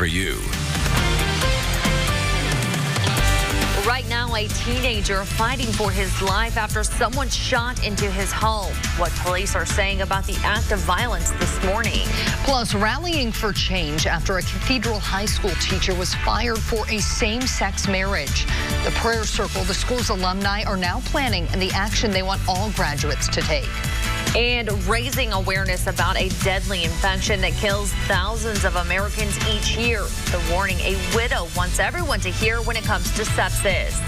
for you. Right now, a teenager fighting for his life after someone shot into his home. What police are saying about the act of violence this morning. Plus, rallying for change after a Cathedral High School teacher was fired for a same-sex marriage. The Prayer Circle, the school's alumni, are now planning the action they want all graduates to take. And raising awareness about a deadly infection that kills thousands of Americans each year. The warning a widow wants everyone to hear when it comes to sepsis.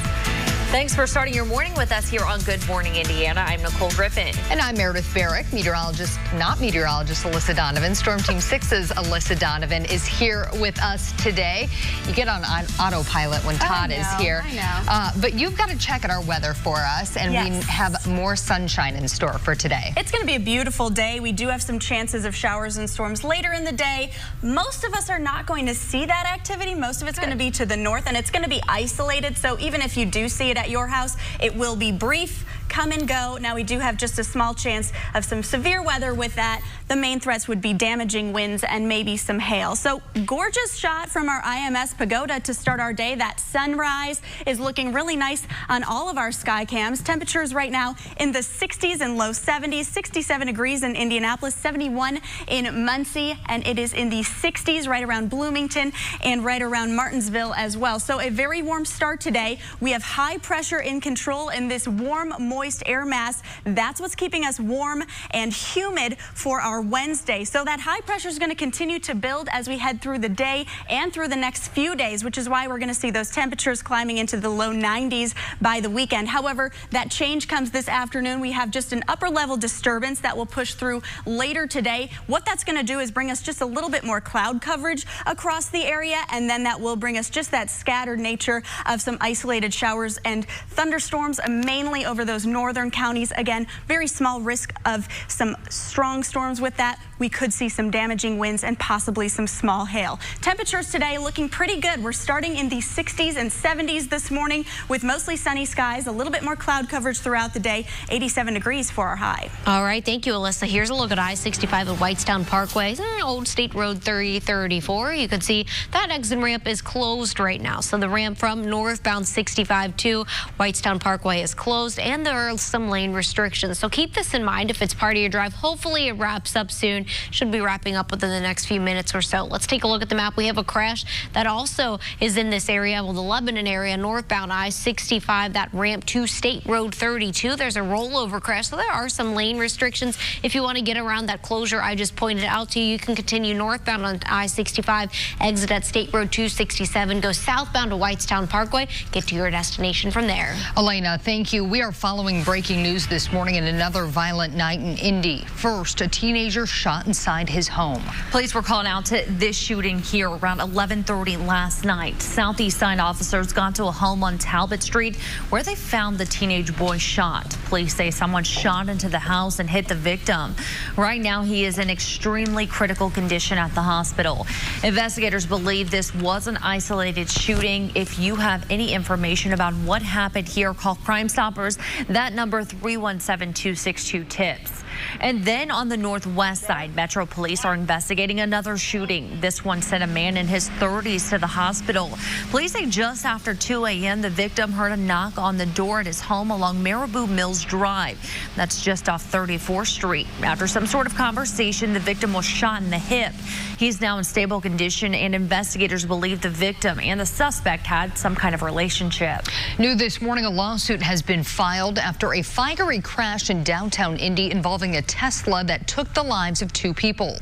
Thanks for starting your morning with us here on Good Morning Indiana. I'm Nicole Griffin. And I'm Meredith Barrick. Not meteorologist Alyssa Donovan. Storm Team 6's Alyssa Donovan is here with us today. You get on autopilot when Todd is here. I know. But you've got to check out our weather for us, and we have more sunshine in store for today. It's going to be a beautiful day. We do have some chances of showers and storms later in the day. Most of us are not going to see that activity. Most of it's going to be to the north, and it's going to be isolated. So even if you do see it at your house, it will be brief, come and go. Now, we do have just a small chance of some severe weather with that. The main threats would be damaging winds and maybe some hail. So gorgeous shot from our IMS pagoda to start our day. That sunrise is looking really nice on all of our sky cams. Temperatures right now in the 60s and low 70s, 67 degrees in Indianapolis, 71 in Muncie, and it is in the 60s right around Bloomington and right around Martinsville as well. So a very warm start today. We have high pressure in control in this warm, moist air mass. That's what's keeping us warm and humid for our Wednesday. So that high pressure is going to continue to build as we head through the day and through the next few days, which is why we're going to see those temperatures climbing into the low 90s by the weekend. However, that change comes this afternoon. We have just an upper level disturbance that will push through later today. What that's going to do is bring us just a little bit more cloud coverage across the area, and then that will bring us just that scattered nature of some isolated showers and thunderstorms, mainly over those northern counties. Again, very small risk of some strong storms with that. We could see some damaging winds and possibly some small hail. Temperatures today looking pretty good. We're starting in the 60s and 70s this morning with mostly sunny skies, a little bit more cloud coverage throughout the day, 87 degrees for our high. All right, thank you, Alyssa. Here's a look at I-65 at Whitestown Parkway, Old State Road 3034. You can see that exit ramp is closed right now. So the ramp from northbound 65 to Whitestown Parkway is closed, and there are some lane restrictions. So keep this in mind if it's part of your drive. Hopefully it wraps up soon. Should be wrapping up within the next few minutes or so. Let's take a look at the map. We have a crash that also is in this area, well, the Lebanon area, northbound I-65, that ramp to State Road 32. There's a rollover crash, so there are some lane restrictions. If you want to get around that closure I just pointed out to you, you can continue northbound on I-65, exit at State Road 267, go southbound to Whitestown Parkway, get to your destination from there. Elena, thank you. We are following breaking news this morning in another violent night in Indy. First, a teenager shot inside his home. Police were calling out to this shooting here around 11:30 last night. Southeast Side officers got to a home on Talbot Street where they found the teenage boy shot. Police say someone shot into the house and hit the victim. Right now, he is in extremely critical condition at the hospital. Investigators believe this was an isolated shooting. If you have any information about what happened here, call Crime Stoppers. That number 317-262-TIPS. And then on the northwest side, Metro Police are investigating another shooting. This one sent a man in his 30s to the hospital. Police say just after 2 a.m., the victim heard a knock on the door at his home along Marabou Mills Drive. That's just off 34th Street. After some sort of conversation, the victim was shot in the hip. He's now in stable condition, and investigators believe the victim and the suspect had some kind of relationship. New this morning, a lawsuit has been filed after a fiery crash in downtown Indy involving a Tesla that took the lives of 2 people.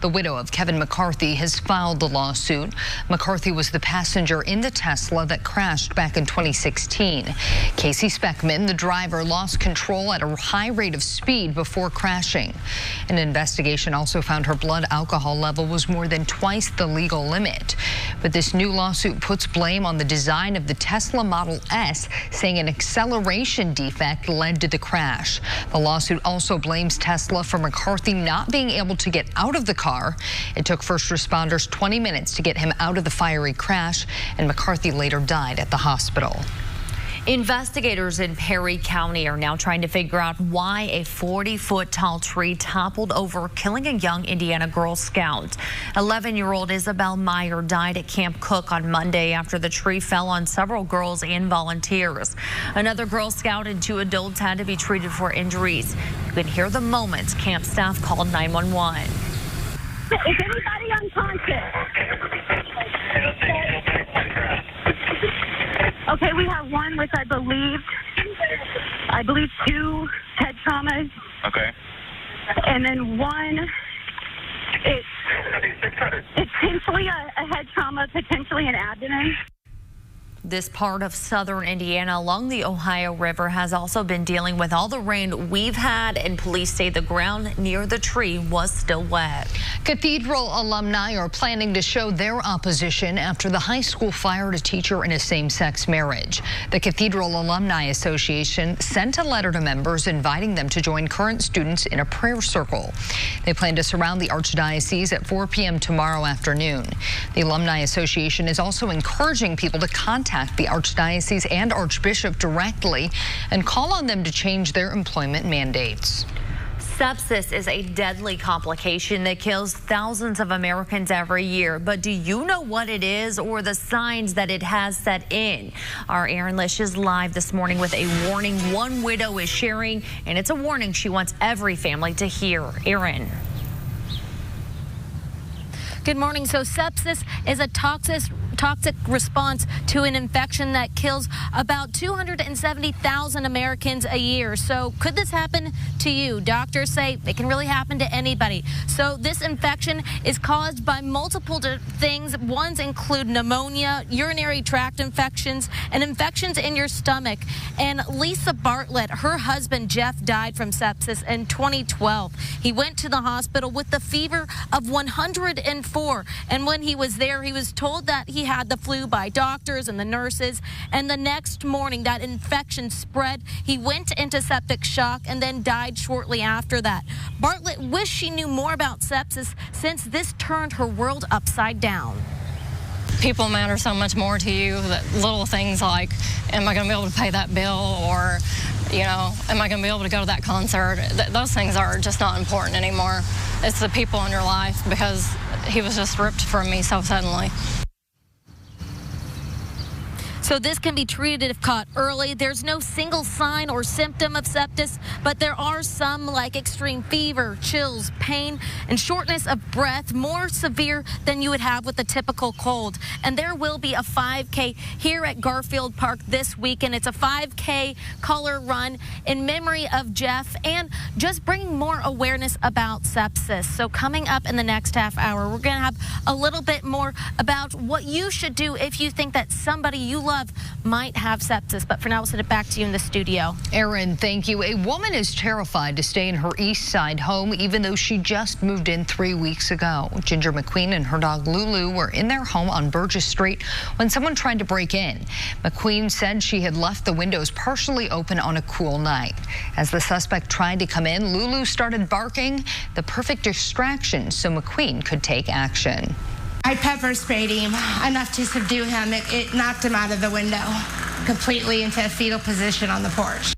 The widow of Kevin McCarthy has filed the lawsuit. McCarthy was the passenger in the Tesla that crashed back in 2016. Casey Speckman, the driver, lost control at a high rate of speed before crashing. An investigation also found her blood alcohol level was more than twice the legal limit. But this new lawsuit puts blame on the design of the Tesla Model S, saying an acceleration defect led to the crash. The lawsuit also blames Tesla for McCarthy not being able to get out of the car. It took first responders 20 minutes to get him out of the fiery crash, and McCarthy later died at the hospital. Investigators in Perry County are now trying to figure out why a 40-foot tall tree toppled over, killing a young Indiana Girl Scout. 11-year-old Isabel Meyer died at Camp Cook on Monday after the tree fell on several girls and volunteers. Another Girl Scout and 2 adults had to be treated for injuries. You can hear the moments camp staff called 911. Is anybody unconscious? Okay, we have one with, I believe 2 head traumas. Okay. And then one, it's potentially a head trauma, potentially an abdomen. This part of southern Indiana along the Ohio River has also been dealing with all the rain we've had, and police say the ground near the tree was still wet. Cathedral alumni are planning to show their opposition after the high school fired a teacher in a same-sex marriage. The Cathedral Alumni Association sent a letter to members inviting them to join current students in a prayer circle. They plan to surround the Archdiocese at 4 p.m. tomorrow afternoon. The Alumni Association is also encouraging people to contact the Archdiocese and Archbishop directly and call on them to change their employment mandates. Sepsis is a deadly complication that kills thousands of Americans every year. But do you know what it is or the signs that it has set in? Our Erin Lish is live this morning with a warning one widow is sharing, and it's a warning she wants every family to hear. Erin. Good morning. So sepsis is a toxic response to an infection that kills about 270,000 Americans a year. So could this happen to you? Doctors say it can really happen to anybody. So this infection is caused by multiple things. Ones include pneumonia, urinary tract infections, and infections in your stomach. And Lisa Bartlett, her husband Jeff, died from sepsis in 2012. He went to the hospital with a fever of 104. And when he was there, he was told that he had the flu by doctors and the nurses. And the next morning, that infection spread. He went into septic shock and then died shortly after that. Bartlett wished she knew more about sepsis since this turned her world upside down. People matter so much more to you. That little things like, am I going to be able to pay that bill? Or, you know, am I going to be able to go to that concert? Those things are just not important anymore. It's the people in your life, because he was just ripped from me so suddenly. So this can be treated if caught early. There's no single sign or symptom of sepsis, but there are some like extreme fever, chills, pain, and shortness of breath, more severe than you would have with a typical cold. And there will be a 5K here at Garfield Park this weekend. It's a 5K color run in memory of Jeff and just bringing more awareness about sepsis. So coming up in the next half hour, we're going to have a little bit more about what you should do if you think that somebody you love might have sepsis. But for now, we'll send it back to you in the studio. Erin, thank you. A woman is terrified to stay in her East Side home, even though she just moved in 3 weeks ago. Ginger McQueen and her dog Lulu were in their home on Burgess Street when someone tried to break in. McQueen said she had left the windows partially open on a cool night. As the suspect tried to come in, Lulu started barking, the perfect distraction so McQueen could take action. I pepper sprayed him enough to subdue him. It knocked him out of the window completely into a fetal position on the porch.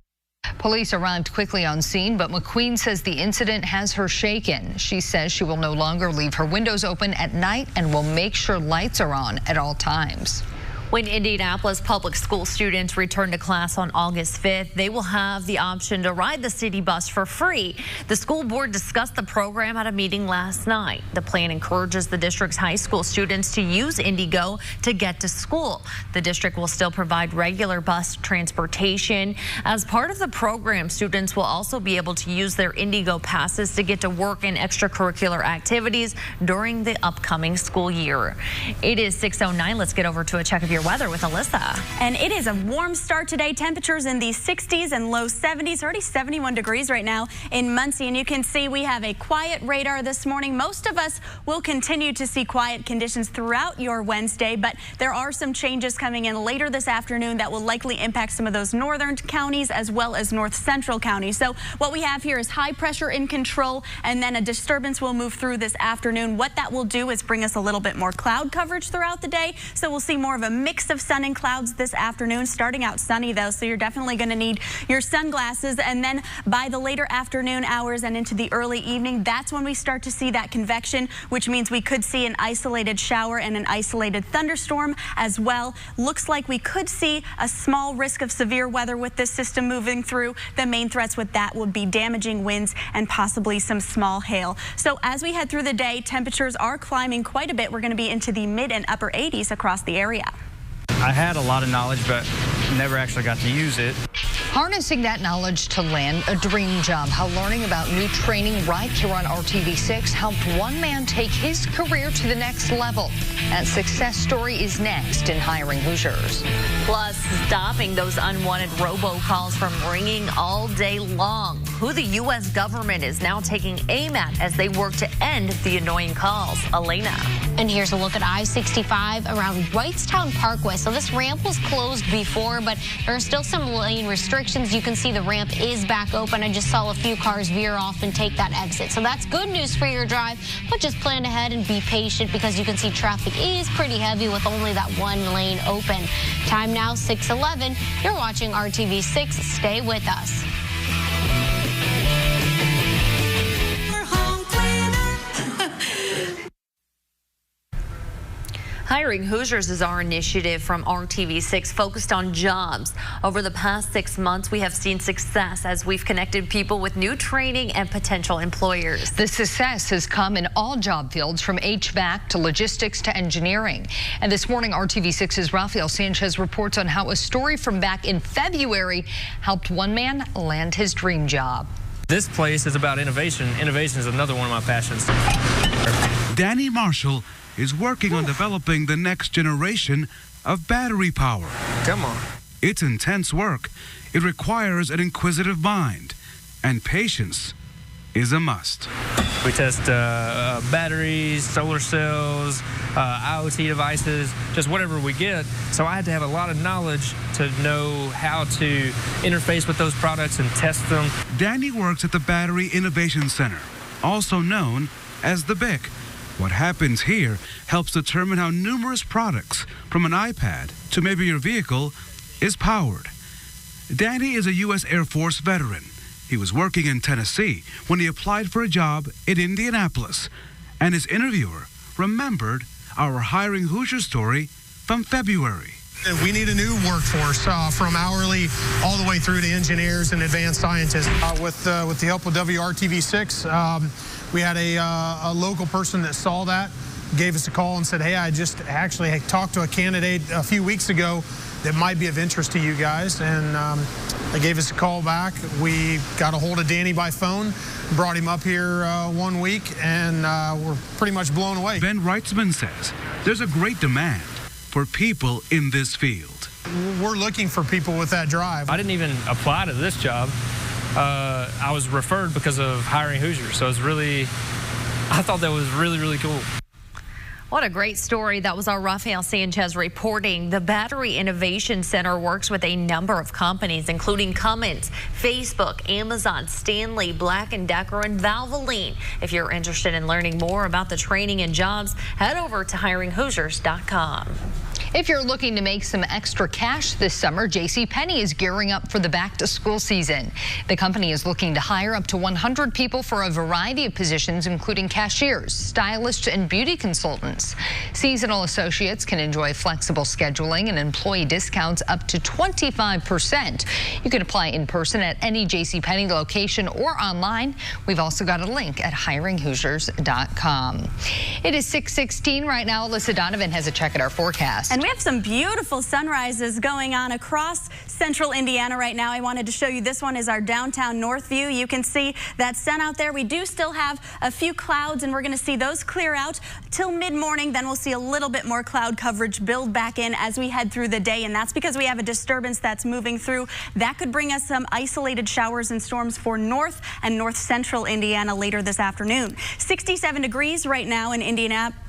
Police arrived quickly on scene, but McQueen says the incident has her shaken. She says she will no longer leave her windows open at night and will make sure lights are on at all times. When Indianapolis public school students return to class on August 5th, they will have the option to ride the city bus for free. The school board discussed the program at a meeting last night. The plan encourages the district's high school students to use Indigo to get to school. The district will still provide regular bus transportation. As part of the program, students will also be able to use their Indigo passes to get to work in extracurricular activities during the upcoming school year. It is 6:09. Let's get over to a check of your weather with Alyssa. And it is a warm start today. Temperatures in the 60s and low 70s, already 71 degrees right now in Muncie. And you can see we have a quiet radar this morning. Most of us will continue to see quiet conditions throughout your Wednesday, but there are some changes coming in later this afternoon that will likely impact some of those northern counties as well as north central counties. So what we have here is high pressure in control, and then a disturbance will move through this afternoon. What that will do is bring us a little bit more cloud coverage throughout the day. So we'll see more of a mix of sun and clouds this afternoon, starting out sunny though, so you're definitely going to need your sunglasses. And then by the later afternoon hours and into the early evening, that's when we start to see that convection, which means we could see an isolated shower and an isolated thunderstorm as well. Looks like we could see a small risk of severe weather with this system moving through. The main threats with that would be damaging winds and possibly some small hail. So as we head through the day, temperatures are climbing quite a bit. We're going to be into the mid and upper 80s across the area. I had a lot of knowledge, but never actually got to use it. Harnessing that knowledge to land a dream job. How learning about new training right here on RTV6 helped one man take his career to the next level. That success story is next in Hiring Hoosiers. Plus, stopping those unwanted robocalls from ringing all day long. Who the U.S. government is now taking aim at as they work to end the annoying calls. Elena. And here's a look at I-65 around Wrightstown Parkway. So this ramp was closed before, but there are still some lane restrictions. You can see the ramp is back open. I just saw a few cars veer off and take that exit. So that's good news for your drive, but just plan ahead and be patient because you can see traffic is pretty heavy with only that one lane open. Time now 6:11. You're watching RTV6. Stay with us. Hiring Hoosiers is our initiative from RTV6 focused on jobs. Over the past 6 months, we have seen success as we've connected people with new training and potential employers. The success has come in all job fields from HVAC to logistics to engineering. And this morning, RTV6's Rafael Sanchez reports on how a story from back in February helped one man land his dream job. This place is about innovation. Innovation is another one of my passions. Danny Marshall is working on developing the next generation of battery power. Come on. It's intense work. It requires an inquisitive mind, and patience is a must. We test batteries, solar cells, IoT devices, just whatever we get. So I had to have a lot of knowledge to know how to interface with those products and test them. Danny works at the Battery Innovation Center, also known as the BIC. What happens here helps determine how numerous products, from an iPad to maybe your vehicle, is powered. Danny is a U.S. Air Force veteran. He was working in Tennessee when he applied for a job in Indianapolis, and his interviewer remembered our Hiring Hoosier story from February. We need a new workforce from hourly all the way through to engineers and advanced scientists. With the help of WRTV6, we had a local person that saw that, gave us a call and said, hey, I just actually talked to a candidate a few weeks ago that might be of interest to you guys. And they gave us a call back. We got a hold of Danny by phone, brought him up here 1 week, and we're pretty much blown away. Ben Reitzman says there's a great demand for people in this field. We're looking for people with that drive. I didn't even apply to this job. I was referred because of Hiring Hoosiers, so I thought that was really, really cool. What a great story. That was our Rafael Sanchez reporting. The Battery Innovation Center works with a number of companies, including Cummins, Facebook, Amazon, Stanley, Black & Decker, and Valvoline. If you're interested in learning more about the training and jobs, head over to hiringhoosiers.com. If you're looking to make some extra cash this summer, JCPenney is gearing up for the back-to-school season. The company is looking to hire up to 100 people for a variety of positions, including cashiers, stylists, and beauty consultants. Seasonal associates can enjoy flexible scheduling and employee discounts up to 25%. You can apply in person at any JCPenney location or online. We've also got a link at hiringhoosiers.com. It is 6:16 right now. Alyssa Donovan has a check at our forecast. And we have some beautiful sunrises going on across central Indiana right now. I wanted to show you this one is our downtown north view. You can see that sun out there. We do still have a few clouds, and we're going to see those clear out till mid-morning. Then we'll see a little bit more cloud coverage build back in as we head through the day, and that's because we have a disturbance that's moving through. That could bring us some isolated showers and storms for north and north central Indiana later this afternoon. 67 degrees right now in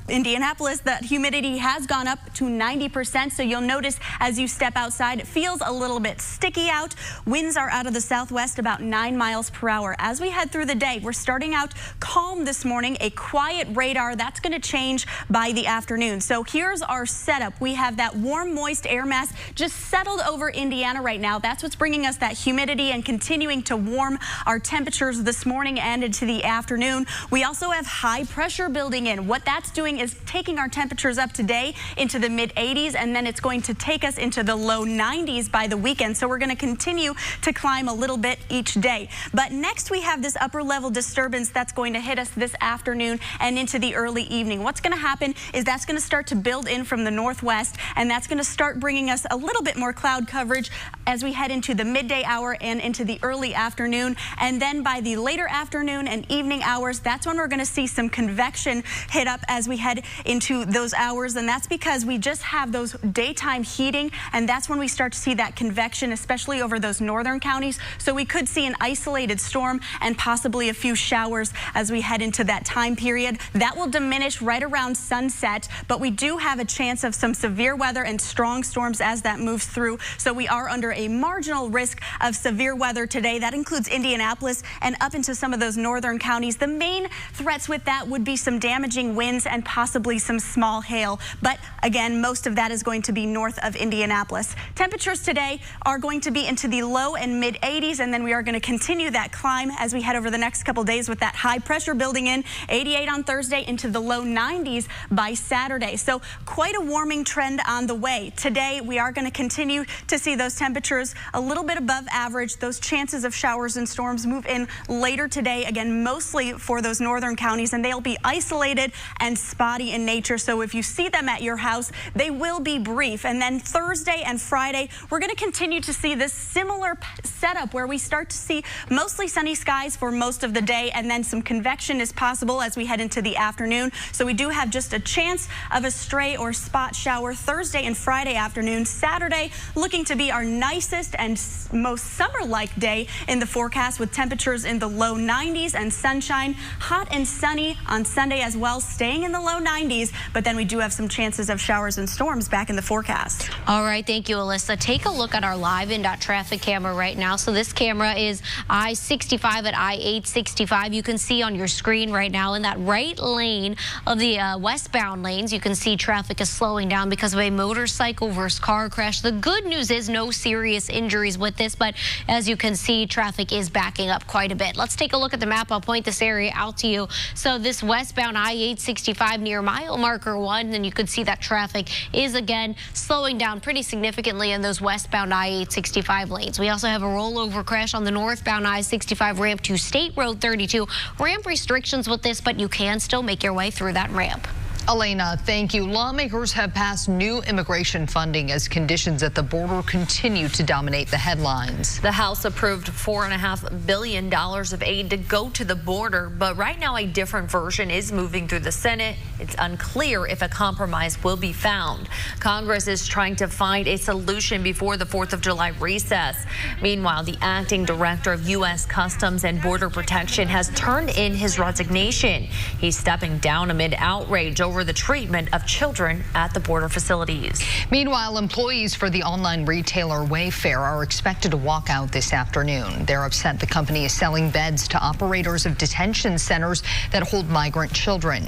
Indianapolis, the humidity has gone up to 90%, so you'll notice as you step outside, it feels a little bit sticky out. Winds are out of the southwest about 9 miles per hour. As we head through the day, we're starting out calm this morning, a quiet radar. That's going to change by the afternoon. So here's our setup. We have that warm, moist air mass just settled over Indiana right now. That's what's bringing us that humidity and continuing to warm our temperatures this morning and into the afternoon. We also have high pressure building in. What that's doing is taking our temperatures up today into the mid 80s, and then it's going to take us into the low 90s by the weekend. So we're going to continue to climb a little bit each day. But next we have this upper level disturbance that's going to hit us this afternoon and into the early evening. What's going to happen is that's going to start to build in from the northwest, and that's going to start bringing us a little bit more cloud coverage as we head into the midday hour and into the early afternoon. And then by the later afternoon and evening hours, that's when we're going to see some convection hit up as we head into those hours. And that's because we just have those daytime heating, and that's when we start to see that convection, especially over those northern counties. So we could see an isolated storm and possibly a few showers as we head into that time period. That will diminish right around sunset, but we do have a chance of some severe weather and strong storms as that moves through. So we are under a marginal risk of severe weather today. That includes Indianapolis and up into some of those northern counties. The main threats with that would be some damaging winds and possibly some small hail. But again, most of that is going to be north of Indianapolis. Temperatures today are going to be into the low and mid 80s, and then we are going to continue that climb as we head over the next couple days with that high pressure building in. 88 on Thursday, into the low 90s by Saturday. So quite a warming trend on the way. Today, we are going to continue to see those temperatures a little bit above average. Those chances of showers and storms move in later today, again, mostly for those northern counties, and they'll be isolated and spotty in nature. So if you see them at your house, they will be brief. And then Thursday and Friday, we're going to continue to see this similar setup where we start to see mostly sunny skies for most of the day, and then some convection is possible as we head into the afternoon. So we do have just a chance of a stray or spot shower Thursday and Friday afternoon. Saturday looking to be our nicest and most summer-like day in the forecast, with temperatures in the low 90s and sunshine. Hot and sunny on Sunday as well, staying in the low 90s, but then we do have some chances of showers and storms back in the forecast. All right, thank you, Alyssa. Take a look at our live traffic camera right now. So this camera is I-65 at I-865. You can see on your screen right now in that right lane of the westbound lanes, you can see traffic is slowing down because of a motorcycle versus car crash. The good news is no serious injuries with this, but as you can see, traffic is backing up quite a bit. Let's take a look at the map. I'll point this area out to you. So this westbound I-865 near mile marker 1, and you can see that traffic is again slowing down pretty significantly in those westbound I-865 lanes. We also have a rollover crash on the northbound I-65 ramp to State Road 32. Ramp restrictions with this, but you can still make your way through that ramp. Elena, thank you. Lawmakers have passed new immigration funding as conditions at the border continue to dominate the headlines. The House approved $4.5 billion of aid to go to the border, but right now a different version is moving through the Senate. It's unclear if a compromise will be found. Congress is trying to find a solution before the 4th of July recess. Meanwhile, the acting director of U.S. Customs and Border Protection has turned in his resignation. He's stepping down amid outrage over the treatment of children at the border facilities. Meanwhile, employees for the online retailer Wayfair are expected to walk out this afternoon. They're upset the company is selling beds to operators of detention centers that hold migrant children.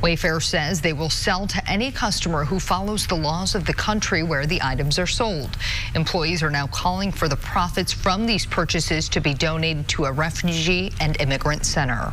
Wayfair says they will sell to any customer who follows the laws of the country where the items are sold. Employees are now calling for the profits from these purchases to be donated to a refugee and immigrant center.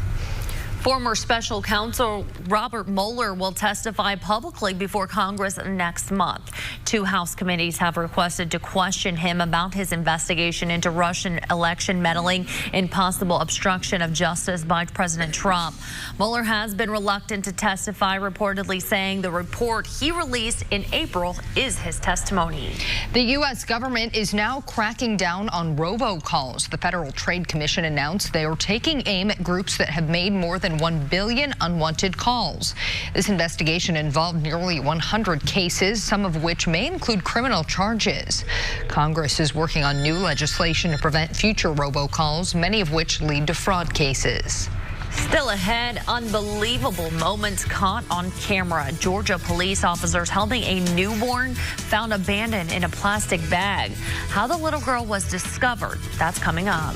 Former special counsel Robert Mueller will testify publicly before Congress next month. 2 House committees have requested to question him about his investigation into Russian election meddling and possible obstruction of justice by President Trump. Mueller has been reluctant to testify, reportedly saying the report he released in April is his testimony. The U.S. government is now cracking down on robocalls. The Federal Trade Commission announced they are taking aim at groups that have made more than 1 billion unwanted calls. This investigation involved nearly 100 cases, some of which may include criminal charges. Congress is working on new legislation to prevent future robocalls, many of which lead to fraud cases. Still ahead, unbelievable moments caught on camera. Georgia police officers helping a newborn found abandoned in a plastic bag. How the little girl was discovered, that's coming up.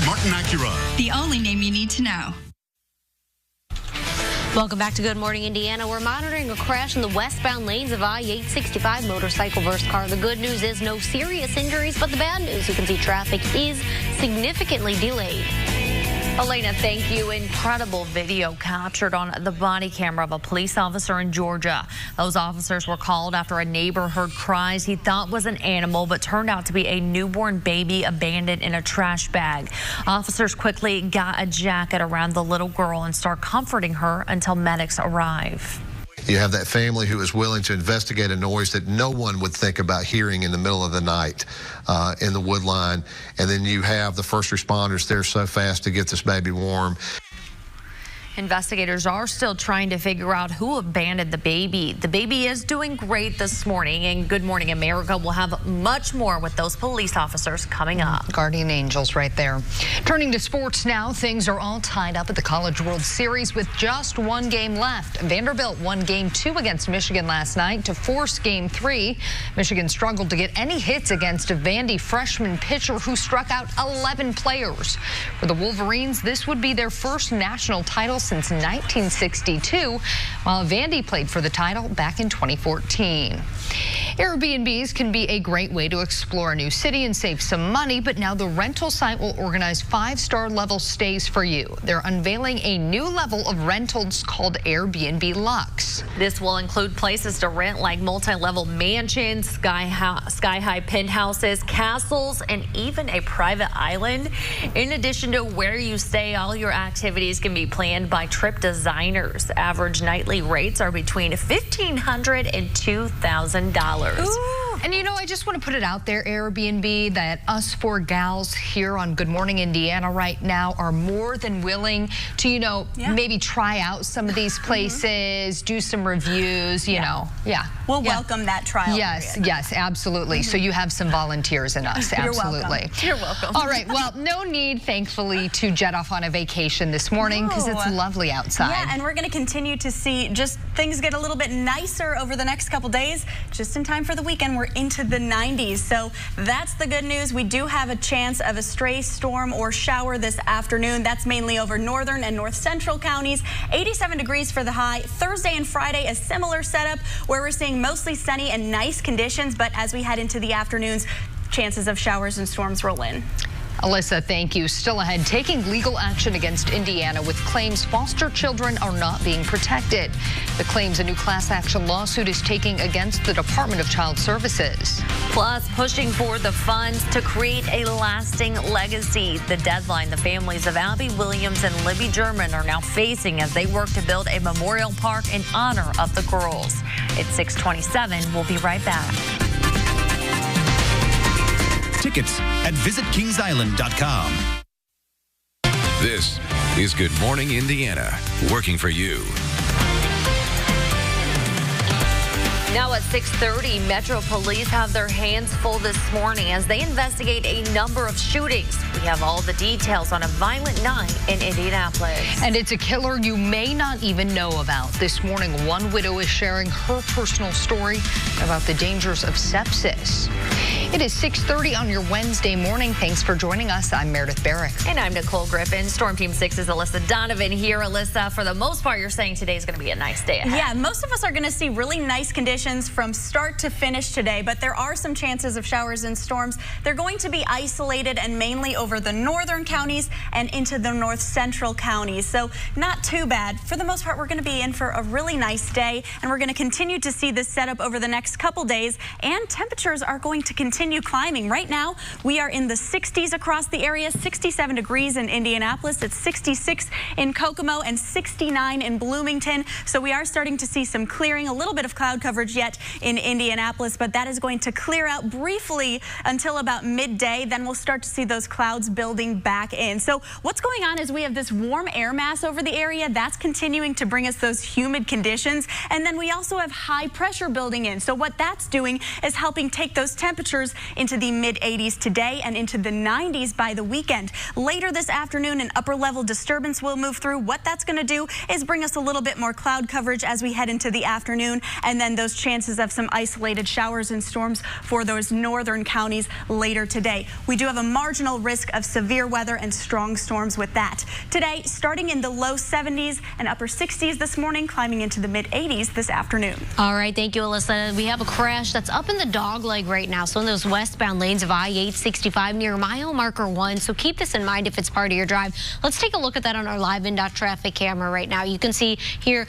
Martin Acura. The only name you need to know. Welcome back to Good Morning Indiana. We're monitoring a crash in the westbound lanes of I-865, motorcycle versus car. The good news is no serious injuries, but the bad news, you can see traffic is significantly delayed. Elena, thank you. Incredible video captured on the body camera of a police officer in Georgia. Those officers were called after a neighbor heard cries he thought was an animal, but turned out to be a newborn baby abandoned in a trash bag. Officers quickly got a jacket around the little girl and start comforting her until medics arrive. You have that family who is willing to investigate a noise that no one would think about hearing in the middle of the night in the wood line. And then you have the first responders there so fast to get this baby warm. Investigators are still trying to figure out who abandoned the baby. The baby is doing great this morning, and Good Morning America will have much more with those police officers coming up. Guardian angels right there. Turning to sports now, things are all tied up at the College World Series with just one game left. Vanderbilt won Game 2 against Michigan last night to force Game 3. Michigan struggled to get any hits against a Vandy freshman pitcher who struck out 11 players. For the Wolverines, this would be their first national title since 1962, while Vandy played for the title back in 2014. Airbnbs can be a great way to explore a new city and save some money, but now the rental site will organize 5-star level stays for you. They're unveiling a new level of rentals called Airbnb Luxe. This will include places to rent like multi-level mansions, sky-high penthouses, castles, and even a private island. In addition to where you stay, all your activities can be planned by trip designers. Average nightly rates are between $1,500 and $2,000. And you know, I just want to put it out there, Airbnb, that us four gals here on Good Morning Indiana right now are more than willing to, you know, maybe try out some of these places, do some reviews, you know. We'll welcome that trial period. Yes, absolutely. So you have some volunteers in us, absolutely. You're welcome. All right, well, no need, thankfully, to jet off on a vacation this morning because it's lovely outside. Yeah, and we're going to continue to see just things get a little bit nicer over the next couple days, just in time for the weekend. We're into the 90s, so that's the good news. We do have a chance of a stray storm or shower this afternoon. That's mainly over northern and north central counties. 87 degrees for the high. Thursday and Friday, a similar setup where we're seeing mostly sunny and nice conditions, but as we head into the afternoons, chances of showers and storms roll in. Alyssa, thank you. Still ahead, taking legal action against Indiana with claims foster children are not being protected. The claims a new class action lawsuit is taking against the Department of Child Services. Plus, pushing for the funds to create a lasting legacy. The deadline the families of Abby Williams and Libby German are now facing as they work to build a memorial park in honor of the girls. It's 6:27. We'll be right back. Tickets at visitkingsisland.com. This is Good Morning Indiana, working for you. Now at 6:30, Metro Police have their hands full this morning as they investigate a number of shootings. We have all the details on a violent night in Indianapolis. And it's a killer you may not even know about. This morning, one widow is sharing her personal story about the dangers of sepsis. It is 6:30 on your Wednesday morning. Thanks for joining us. I'm Meredith Barrick. And I'm Nicole Griffin. Storm Team 6's Alyssa Donovan here. Alyssa, for the most part, you're saying today's going to be a nice day ahead. Yeah, most of us are going to see really nice conditions from start to finish today, but there are some chances of showers and storms. They're going to be isolated and mainly over the northern counties and into the north central counties. So not too bad. For the most part, we're going to be in for a really nice day, and we're going to continue to see this setup over the next couple days, and temperatures are going to continue climbing. Right now, we are in the 60s across the area, 67 degrees in Indianapolis. It's 66 in Kokomo and 69 in Bloomington. So we are starting to see some clearing, a little bit of cloud coverage yet in Indianapolis, but that is going to clear out briefly until about midday. Then we'll start to see those clouds building back in. So what's going on is we have this warm air mass over the area. That's continuing to bring us those humid conditions. And then we also have high pressure building in. So what that's doing is helping take those temperatures temperatures into the mid-80s today and into the 90s by the weekend. Later this afternoon, an upper-level disturbance will move through. What that's going to do is bring us a little bit more cloud coverage as we head into the afternoon, and then those chances of some isolated showers and storms for those northern counties later today. We do have a marginal risk of severe weather and strong storms with that. Today, starting in the low 70s and upper 60s this morning, climbing into the mid-80s this afternoon. All right, thank you, Alyssa. We have a crash that's up in the dogleg right now, so in those westbound lanes of I-865 near mile marker 1, so keep this in mind if it's part of your drive. Let's take a look at that on our live in.traffic camera right now. You can see here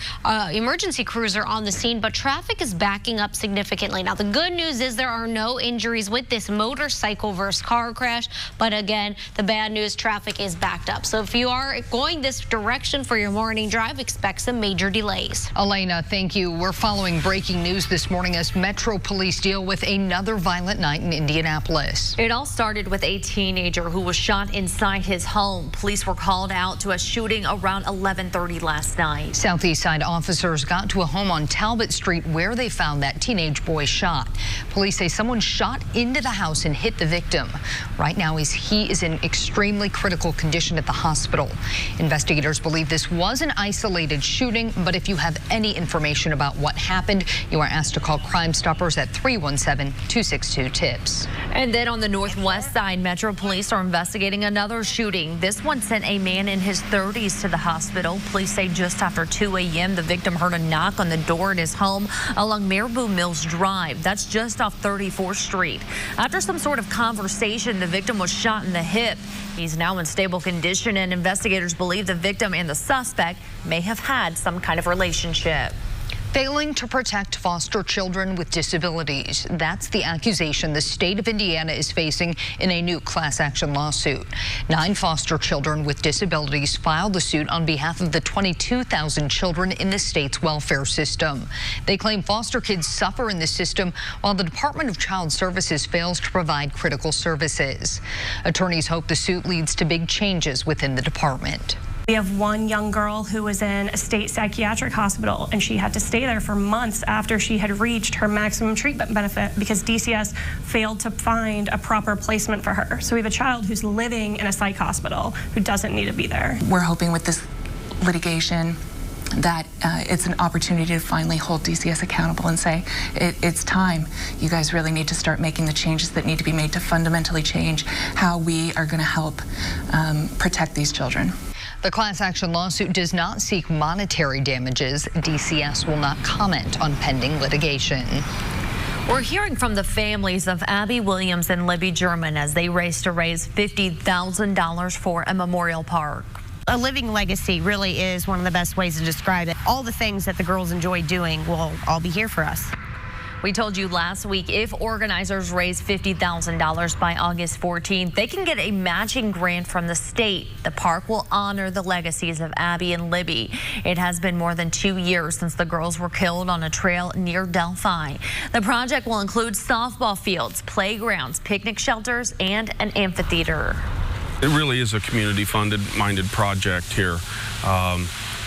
emergency crews are on the scene, but traffic is backing up significantly. Now, the good news is there are no injuries with this motorcycle versus car crash, but again, the bad news, traffic is backed up. So if you are going this direction for your morning drive, expect some major delays. Elena, thank you. We're following breaking news this morning as Metro Police deal with another violent night in Indianapolis. It all started with a teenager who was shot inside his home. Police were called out to a shooting around 11:30 last night. Southeast Side officers got to a home on Talbot Street where they found that teenage boy shot. Police say someone shot into the house and hit the victim. Right now, he is in extremely critical condition at the hospital. Investigators believe this was an isolated shooting, but if you have any information about what happened, you are asked to call Crime Stoppers at 317-262-TIPS. And then on the northwest side, Metro Police are investigating another shooting. This one sent a man in his 30s to the hospital. Police say just after 2 a.m., the victim heard a knock on the door at his home along Marabou Mills Drive. That's just off 34th Street. After some sort of conversation, the victim was shot in the hip. He's now in stable condition, and investigators believe the victim and the suspect may have had some kind of relationship. Failing to protect foster children with disabilities. That's the accusation the state of Indiana is facing in a new class action lawsuit. 9 foster children with disabilities filed the suit on behalf of the 22,000 children in the state's welfare system. They claim foster kids suffer in the system while the Department of Child Services fails to provide critical services. Attorneys hope the suit leads to big changes within the department. We have one young girl who was in a state psychiatric hospital, and she had to stay there for months after she had reached her maximum treatment benefit because DCS failed to find a proper placement for her. So we have a child who's living in a psych hospital who doesn't need to be there. We're hoping with this litigation that it's an opportunity to finally hold DCS accountable and say, it's time. You guys really need to start making the changes that need to be made to fundamentally change how we are going to help protect these children. The class action lawsuit does not seek monetary damages. DCS will not comment on pending litigation. We're hearing from the families of Abby Williams and Libby German as they race to raise $50,000 for a memorial park. A living legacy really is one of the best ways to describe it. All the things that the girls enjoy doing will all be here for us. We told you last week if organizers raise $50,000 by August 14th, they can get a matching grant from the state. The park will honor the legacies of Abby and Libby. It has been more than 2 years since the girls were killed on a trail near Delphi. The project will include softball fields, playgrounds, picnic shelters, and an amphitheater. It really is a community-funded minded project here.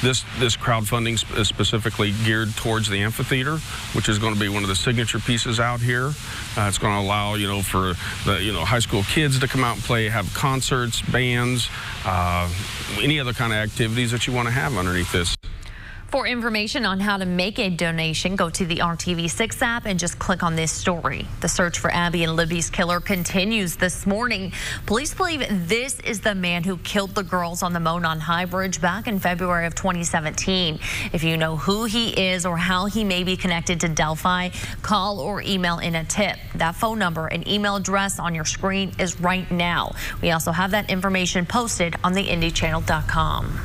This crowdfunding is specifically geared towards the amphitheater, which is going to be one of the signature pieces out here. It's going to allow, for the, high school kids to come out and play, have concerts, bands, any other kind of activities that you want to have underneath this. For information on how to make a donation, go to the RTV6 app and just click on this story. The search for Abby and Libby's killer continues this morning. Police believe this is the man who killed the girls on the Monon High Bridge back in February of 2017. If you know who he is or how he may be connected to Delphi, call or email in a tip. That phone number and email address on your screen is right now. We also have that information posted on the IndyChannel.com.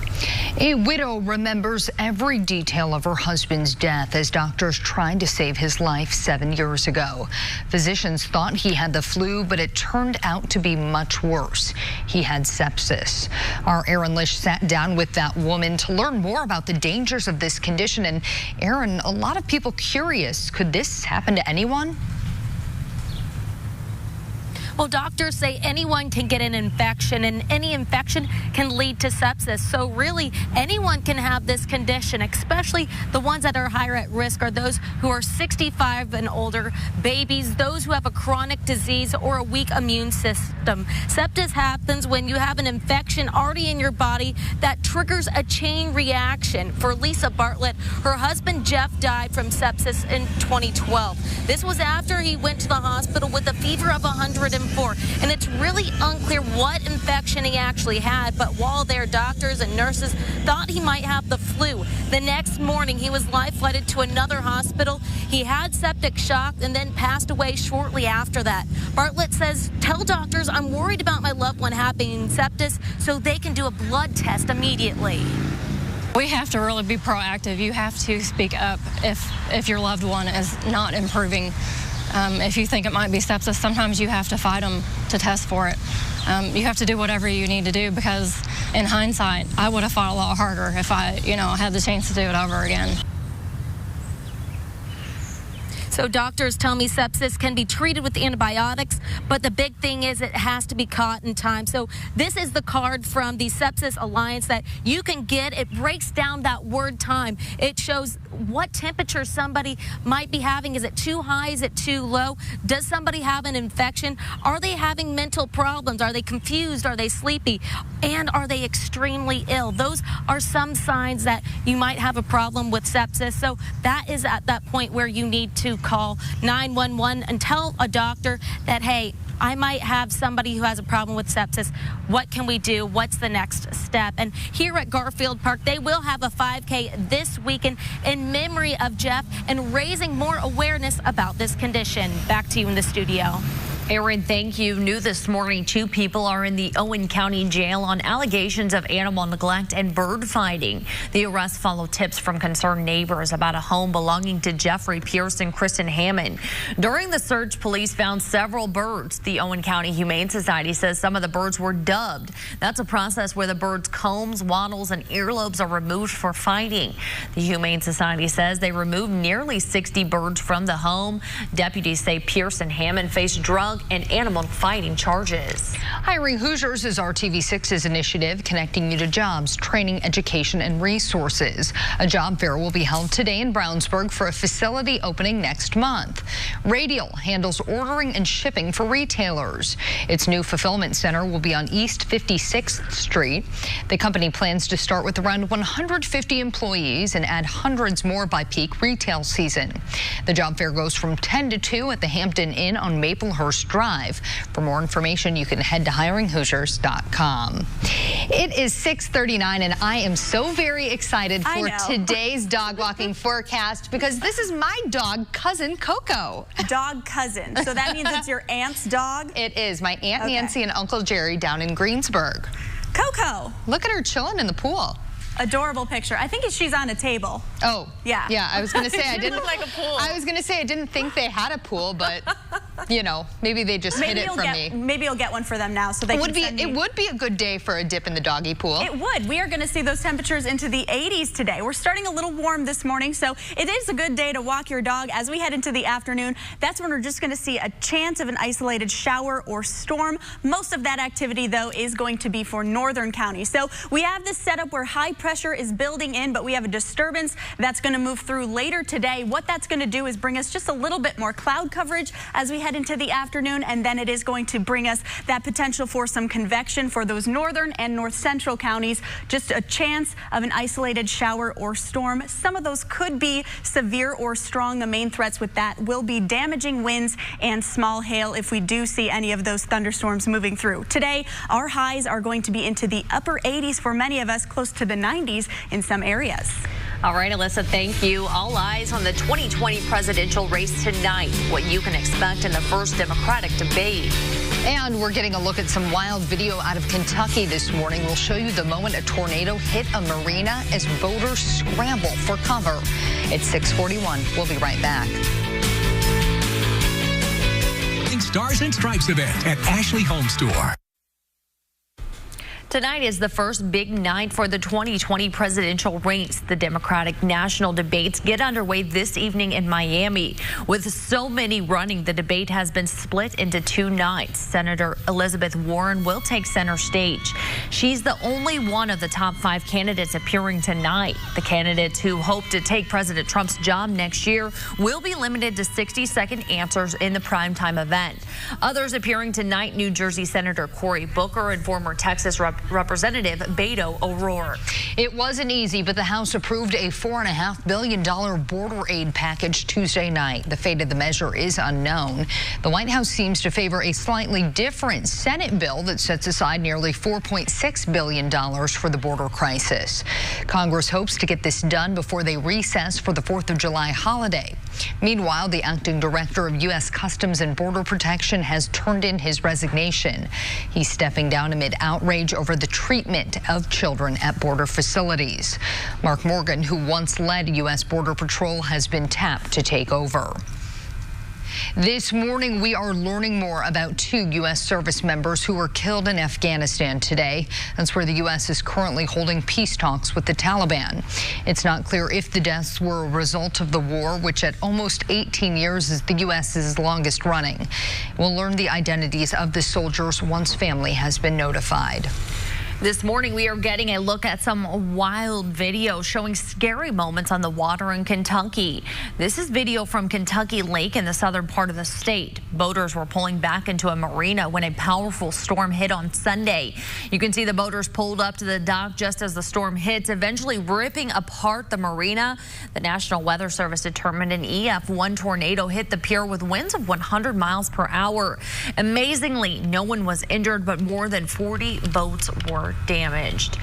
A widow remembers every detail of her husband's death as doctors tried to save his life 7 years ago. Physicians thought he had the flu, but it turned out to be much worse. He had sepsis. Our Aaron Lish sat down with that woman to learn more about the dangers of this condition. And Aaron, a lot of people curious, could this happen to anyone? Well, doctors say anyone can get an infection, and any infection can lead to sepsis. So really, anyone can have this condition, especially the ones that are higher at risk are those who are 65 and older, babies, those who have a chronic disease or a weak immune system. Sepsis happens when you have an infection already in your body that triggers a chain reaction. For Lisa Bartlett, her husband Jeff died from sepsis in 2012. This was after he went to the hospital with a fever of 104, and it's really unclear what infection he actually had, but while there, doctors and nurses thought he might have the flu. The next morning, he was life-flighted to another hospital. He had septic shock and then passed away shortly after that. Bartlett says, "Tell doctors I'm worried about my loved one having sepsis so they can do a blood test immediately." We have to really be proactive. You have to speak up if your loved one is not improving. If you think it might be sepsis, sometimes you have to fight them to test for it. You have to do whatever you need to do, because in hindsight, I would have fought a lot harder if I, had the chance to do it over again. So doctors tell me sepsis can be treated with antibiotics, but the big thing is it has to be caught in time. So this is the card from the Sepsis Alliance that you can get. It breaks down that word time. It shows what temperature somebody might be having. Is it too high? Is it too low? Does somebody have an infection? Are they having mental problems? Are they confused? Are they sleepy? And are they extremely ill? Those are some signs that you might have a problem with sepsis. So that is at that point where you need to call 911 and tell a doctor that, hey, I might have somebody who has a problem with sepsis. What can we do? What's the next step? And here at Garfield Park, they will have a 5K this weekend in memory of Jeff and raising more awareness about this condition. Back to you in the studio. Erin, thank you. New this morning, 2 people are in the Owen County Jail on allegations of animal neglect and bird fighting. The arrests follow tips from concerned neighbors about a home belonging to Jeffrey Pierce and Kristen Hammond. During the search, police found several birds. The Owen County Humane Society says some of the birds were dubbed. That's a process where the bird's combs, wattles, and earlobes are removed for fighting. The Humane Society says they removed nearly 60 birds from the home. Deputies say Pierce and Hammond faced drug and animal fighting charges. Hiring Hoosiers is RTV6's initiative, connecting you to jobs, training, education, and resources. A job fair will be held today in Brownsburg for a facility opening next month. Radial handles ordering and shipping for retailers. Its new fulfillment center will be on East 56th Street. The company plans to start with around 150 employees and add hundreds more by peak retail season. The job fair goes from 10 to 2 at the Hampton Inn on Maplehurst Drive. For more information, you can head to hiringhoosiers.com. It is 6:39, and I am so very excited for today's dog walking forecast, because this is my dog cousin, Coco. Dog cousin. So that means it's your aunt's dog? It is. My Aunt Nancy and Uncle Jerry down in Greensburg. Coco. Look at her chilling in the pool. Adorable picture. I think she's on a table. Oh, yeah. Yeah, I was going to say I didn't look like a pool. I was going to say I didn't think they had a pool, but maybe they just hid it from me. Maybe you'll get one for them now, so they It would be a good day for a dip in the doggy pool. It would. We are going to see those temperatures into the 80s today. We're starting a little warm this morning, so it is a good day to walk your dog. As we head into the afternoon, that's when we're just going to see a chance of an isolated shower or storm. Most of that activity, though, is going to be for northern counties. So we have this setup where high pressure is building in, but we have a disturbance that's going to move through later today. What that's going to do is bring us just a little bit more cloud coverage as we head into the afternoon, and then it is going to bring us that potential for some convection for those northern and north central counties. Just a chance of an isolated shower or storm. Some of those could be severe or strong. The main threats with that will be damaging winds and small hail if we do see any of those thunderstorms moving through. Today, our highs are going to be into the upper 80s for many of us, close to the 90s in some areas. All right, Alyssa, thank you. All eyes on the 2020 presidential race tonight. What you can expect in the first Democratic debate. And we're getting a look at some wild video out of Kentucky this morning. We'll show you the moment a tornado hit a marina as boaters scramble for cover. It's 6:41. We'll be right back. Stars and Stripes event at Ashley Home Store. Tonight is the first big night for the 2020 presidential race. The Democratic national debates get underway this evening in Miami. With so many running, the debate has been split into two nights. Senator Elizabeth Warren will take center stage. She's the only one of the top 5 candidates appearing tonight. The candidates who hope to take President Trump's job next year will be limited to 60-second answers in the primetime event. Others appearing tonight, New Jersey Senator Cory Booker and former Texas Representative Beto O'Rourke. It wasn't easy, but the House approved a $4.5 billion border aid package Tuesday night. The fate of the measure is unknown. The White House seems to favor a slightly different Senate bill that sets aside nearly $4.6 billion for the border crisis. Congress hopes to get this done before they recess for the 4th of July holiday. Meanwhile, the acting director of U.S. Customs and Border Protection has turned in his resignation. He's stepping down amid outrage over the treatment of children at border facilities. Mark Morgan, who once led U.S. Border Patrol, has been tapped to take over. This morning, we are learning more about 2 U.S. service members who were killed in Afghanistan today. That's where the U.S. is currently holding peace talks with the Taliban. It's not clear if the deaths were a result of the war, which at almost 18 years is the U.S.'s longest running. We'll learn the identities of the soldiers once family has been notified. This morning, we are getting a look at some wild video showing scary moments on the water in Kentucky. This is video from Kentucky Lake in the southern part of the state. Boaters were pulling back into a marina when a powerful storm hit on Sunday. You can see the boaters pulled up to the dock just as the storm hits, eventually ripping apart the marina. The National Weather Service determined an EF1 tornado hit the pier with winds of 100 miles per hour. Amazingly, no one was injured, but more than 40 boats were damaged.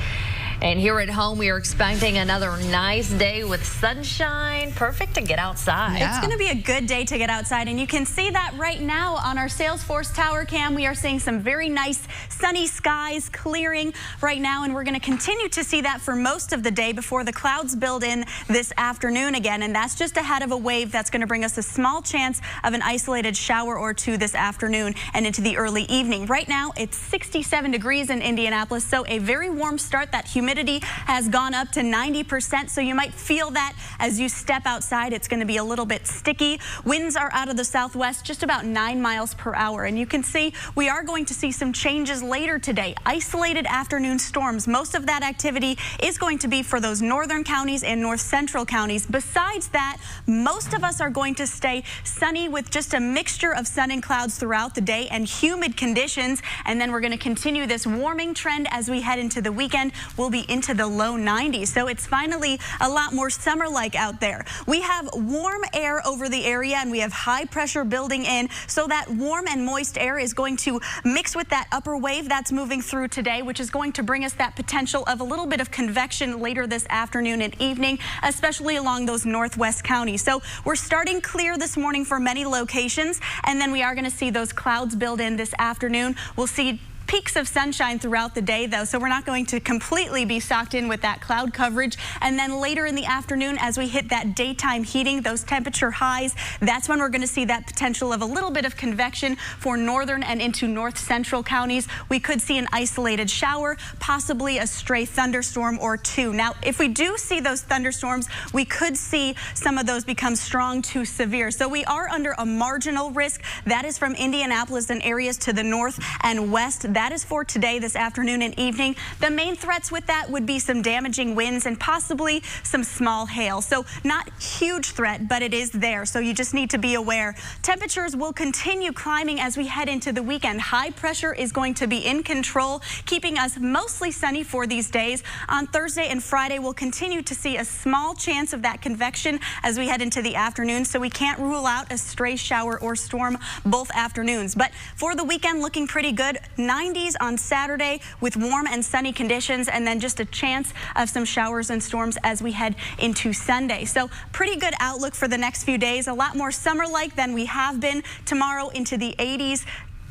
And here at home, we are expecting another nice day with sunshine. Perfect to get outside. Yeah. It's going to be a good day to get outside, and you can see that right now on our Salesforce Tower Cam. We are seeing some very nice sunny skies clearing right now, and we're going to continue to see that for most of the day before the clouds build in this afternoon again, and that's just ahead of a wave that's going to bring us a small chance of an isolated shower or two this afternoon and into the early evening. Right now, it's 67 degrees in Indianapolis, so a very warm start. That humidity has gone up to 90%, so you might feel that as you step outside. It's going to be a little bit sticky. Winds are out of the southwest, just about 9 miles per hour. And you can see we are going to see some changes later today. Isolated afternoon storms. Most of that activity is going to be for those northern counties and north central counties. Besides that, most of us are going to stay sunny with just a mixture of sun and clouds throughout the day and humid conditions. And then we're going to continue this warming trend as we head into the weekend. We'll be into the low 90s. So it's finally a lot more summer-like out there. We have warm air over the area, and we have high pressure building in. So that warm and moist air is going to mix with that upper wave that's moving through today, which is going to bring us that potential of a little bit of convection later this afternoon and evening, especially along those northwest counties. So we're starting clear this morning for many locations, and then we are going to see those clouds build in this afternoon. We'll see peaks of sunshine throughout the day, though, so we're not going to completely be socked in with that cloud coverage. And then later in the afternoon, as we hit that daytime heating, those temperature highs, that's when we're going to see that potential of a little bit of convection for northern and into north central counties. We could see an isolated shower, possibly a stray thunderstorm or two. Now, if we do see those thunderstorms, we could see some of those become strong to severe. So we are under a marginal risk. That is from Indianapolis and areas to the north and west. That is for today, this afternoon and evening. The main threats with that would be some damaging winds and possibly some small hail. So not huge threat, but it is there. So you just need to be aware. Temperatures will continue climbing as we head into the weekend. High pressure is going to be in control, keeping us mostly sunny for these days. On Thursday and Friday, we'll continue to see a small chance of that convection as we head into the afternoon. So we can't rule out a stray shower or storm both afternoons. But for the weekend, looking pretty good. 90s on Saturday with warm and sunny conditions, and then just a chance of some showers and storms as we head into Sunday. So pretty good outlook for the next few days. A lot more summer-like than we have been. Tomorrow into the 80s.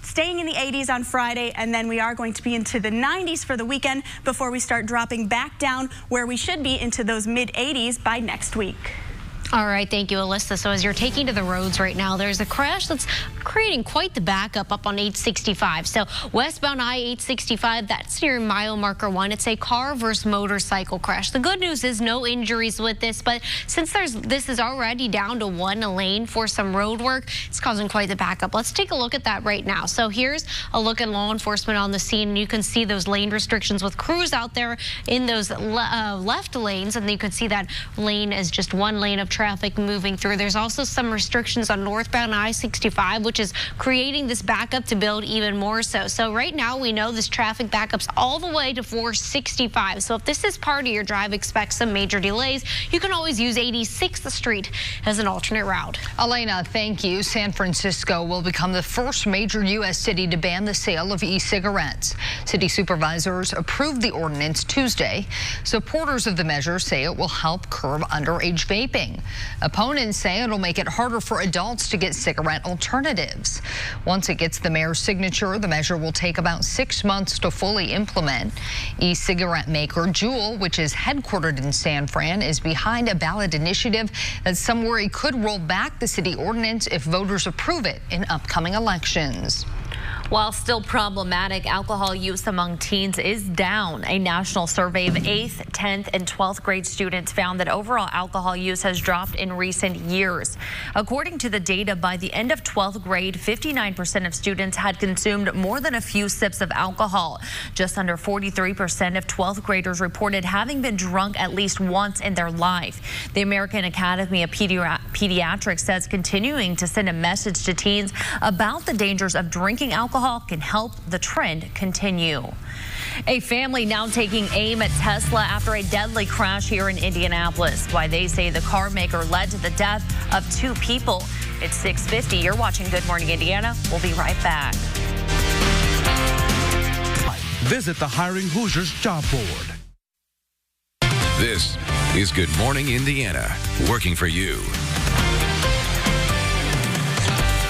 Staying in the 80s on Friday, and then we are going to be into the 90s for the weekend before we start dropping back down where we should be into those mid 80s by next week. All right, thank you, Alyssa. So as you're taking to the roads right now, there's a crash that's creating quite the backup up on 865. So westbound I-865, that's near mile marker 1. It's a car versus motorcycle crash. The good news is no injuries with this, but since this is already down to 1 lane for some road work, it's causing quite the backup. Let's take a look at that right now. So here's a look at law enforcement on the scene. You can see those lane restrictions with crews out there in those left lanes, and you can see that lane is just 1 lane of traffic moving through. There's also some restrictions on northbound I-65, which is creating this backup to build even more so. So right now we know this traffic backups all the way to 465. So if this is part of your drive, expect some major delays. You can always use 86th Street as an alternate route. Elena, thank you. San Francisco will become the first major U.S. city to ban the sale of e-cigarettes. City supervisors approved the ordinance Tuesday. Supporters of the measure say it will help curb underage vaping. Opponents say it'll make it harder for adults to get cigarette alternatives. Once it gets the mayor's signature, the measure will take about 6 months to fully implement. E-cigarette maker Juul, which is headquartered in San Fran, is behind a ballot initiative that some worry could roll back the city ordinance if voters approve it in upcoming elections. While still problematic, alcohol use among teens is down. A national survey of 8th, 10th, and 12th grade students found that overall alcohol use has dropped in recent years. According to the data, by the end of 12th grade, 59% of students had consumed more than a few sips of alcohol. Just under 43% of 12th graders reported having been drunk at least once in their life. The American Academy of Pediatrics says continuing to send a message to teens about the dangers of drinking alcohol can help the trend continue. A family now taking aim at Tesla after a deadly crash here in Indianapolis. Why they say the car maker led to the death of 2 people. It's 6:50. You're watching Good Morning Indiana. We'll be right back. Visit the Hiring Hoosiers job board. This is Good Morning Indiana, working for you.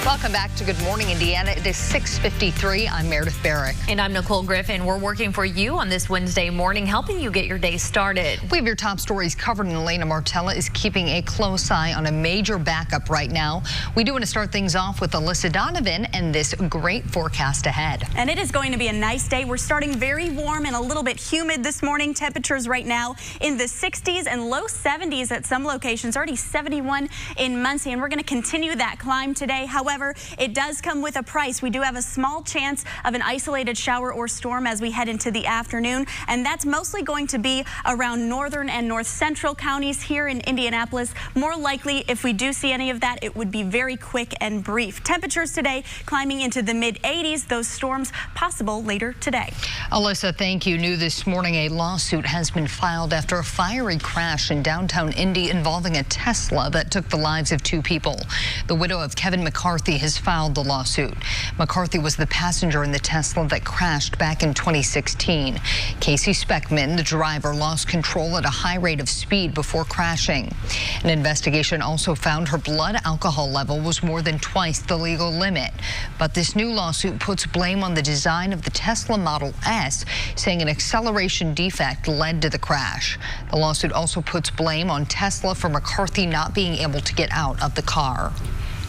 Welcome back to Good Morning Indiana. It is 6:53. I'm Meredith Barrick. And I'm Nicole Griffin. We're working for you on this Wednesday morning, helping you get your day started. We have your top stories covered, and Elena Martella is keeping a close eye on a major backup right now. We do want to start things off with Alyssa Donovan and this great forecast ahead. And it is going to be a nice day. We're starting very warm and a little bit humid this morning. Temperatures right now in the 60s and low 70s at some locations, already 71 in Muncie. And we're going to continue that climb today. However, it does come with a price. We do have a small chance of an isolated shower or storm as we head into the afternoon, and that's mostly going to be around northern and north central counties here in Indianapolis. More likely, if we do see any of that, it would be very quick and brief. Temperatures today climbing into the mid-80s. Those storms possible later today. Alyssa, thank you. New this morning, a lawsuit has been filed after a fiery crash in downtown Indy involving a Tesla that took the lives of 2 people. The widow of Kevin McCarthy has filed the lawsuit. McCarthy was the passenger in the Tesla that crashed back in 2016. Casey Speckman, the driver, lost control at a high rate of speed before crashing. An investigation also found her blood alcohol level was more than twice the legal limit. But this new lawsuit puts blame on the design of the Tesla Model S, saying an acceleration defect led to the crash. The lawsuit also puts blame on Tesla for McCarthy not being able to get out of the car.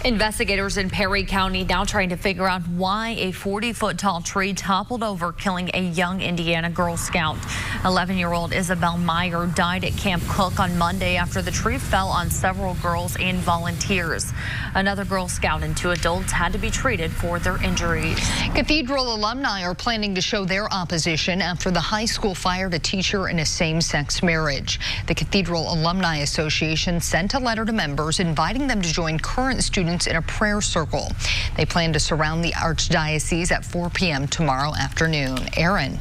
Investigators in Perry County now trying to figure out why a 40-foot tall tree toppled over, killing a young Indiana Girl Scout. 11-year-old Isabel Meyer died at Camp Cook on Monday after the tree fell on several girls and volunteers. Another Girl Scout and 2 adults had to be treated for their injuries. Cathedral alumni are planning to show their opposition after the high school fired a teacher in a same-sex marriage. The Cathedral Alumni Association sent a letter to members inviting them to join current students in a prayer circle. They plan to surround the Archdiocese at 4 p.m. tomorrow afternoon. Aaron.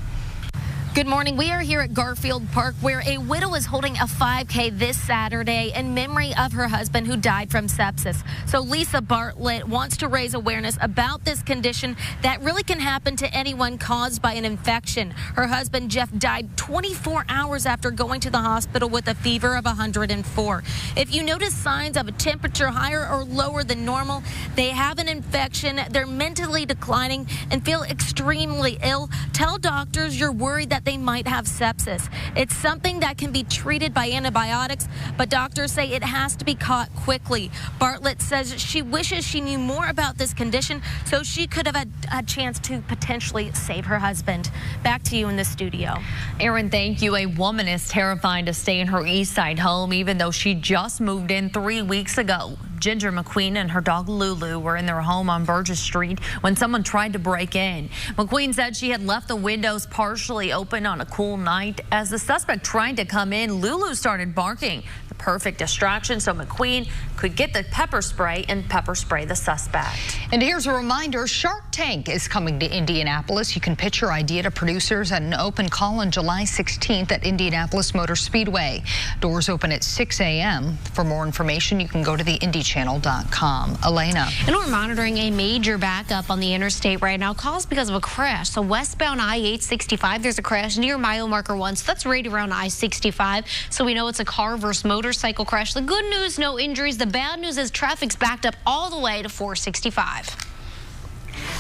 Good morning. We are here at Garfield Park, where a widow is holding a 5K this Saturday in memory of her husband who died from sepsis. So Lisa Bartlett wants to raise awareness about this condition that really can happen to anyone caused by an infection. Her husband, Jeff, died 24 hours after going to the hospital with a fever of 104. If you notice signs of a temperature higher or lower than normal, they have an infection, they're mentally declining, and feel extremely ill, tell doctors you're worried that that they might have sepsis. It's something that can be treated by antibiotics, but doctors say it has to be caught quickly. Bartlett says she wishes she knew more about this condition so she could have had a chance to potentially save her husband. Back to you in the studio. Aaron, thank you. A woman is terrified to stay in her East Side home even though she just moved in 3 weeks ago. Ginger McQueen and her dog Lulu were in their home on Burgess Street when someone tried to break in. McQueen said she had left the windows partially open on a cool night. As the suspect tried to come in, Lulu started barking. The perfect distraction so McQueen could get the pepper spray and pepper spray the suspect. And here's a reminder, Shark Tank is coming to Indianapolis. You can pitch your idea to producers at an open call on July 16th at Indianapolis Motor Speedway. Doors open at 6 a.m. For more information, you can go to the IndyChannel.com. Elena. And we're monitoring a major backup on the interstate right now, caused because of a crash. So westbound I-865, there's a crash near mile marker 1. So that's right around I-65. So we know it's a car versus motorcycle crash. The good news, no injuries. The bad news is traffic's backed up all the way to 465.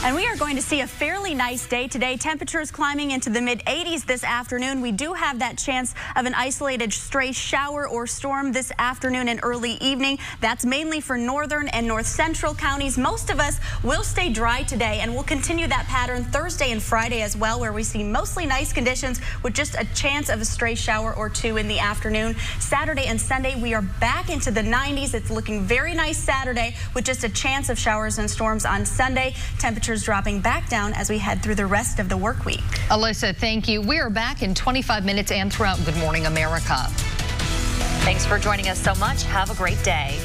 And we are going to see a fairly nice day today. Temperatures climbing into the mid-80s this afternoon. We do have that chance of an isolated stray shower or storm this afternoon and early evening. That's mainly for northern and north central counties. Most of us will stay dry today, and we'll continue that pattern Thursday and Friday as well, where we see mostly nice conditions with just a chance of a stray shower or two in the afternoon. Saturday and Sunday, we are back into the 90s. It's looking very nice Saturday with just a chance of showers and storms on Sunday. Temperatures dropping back down as we head through the rest of the work week. Alyssa, thank you. We are back in 25 minutes and throughout Good Morning America. Thanks for joining us so much. Have a great day.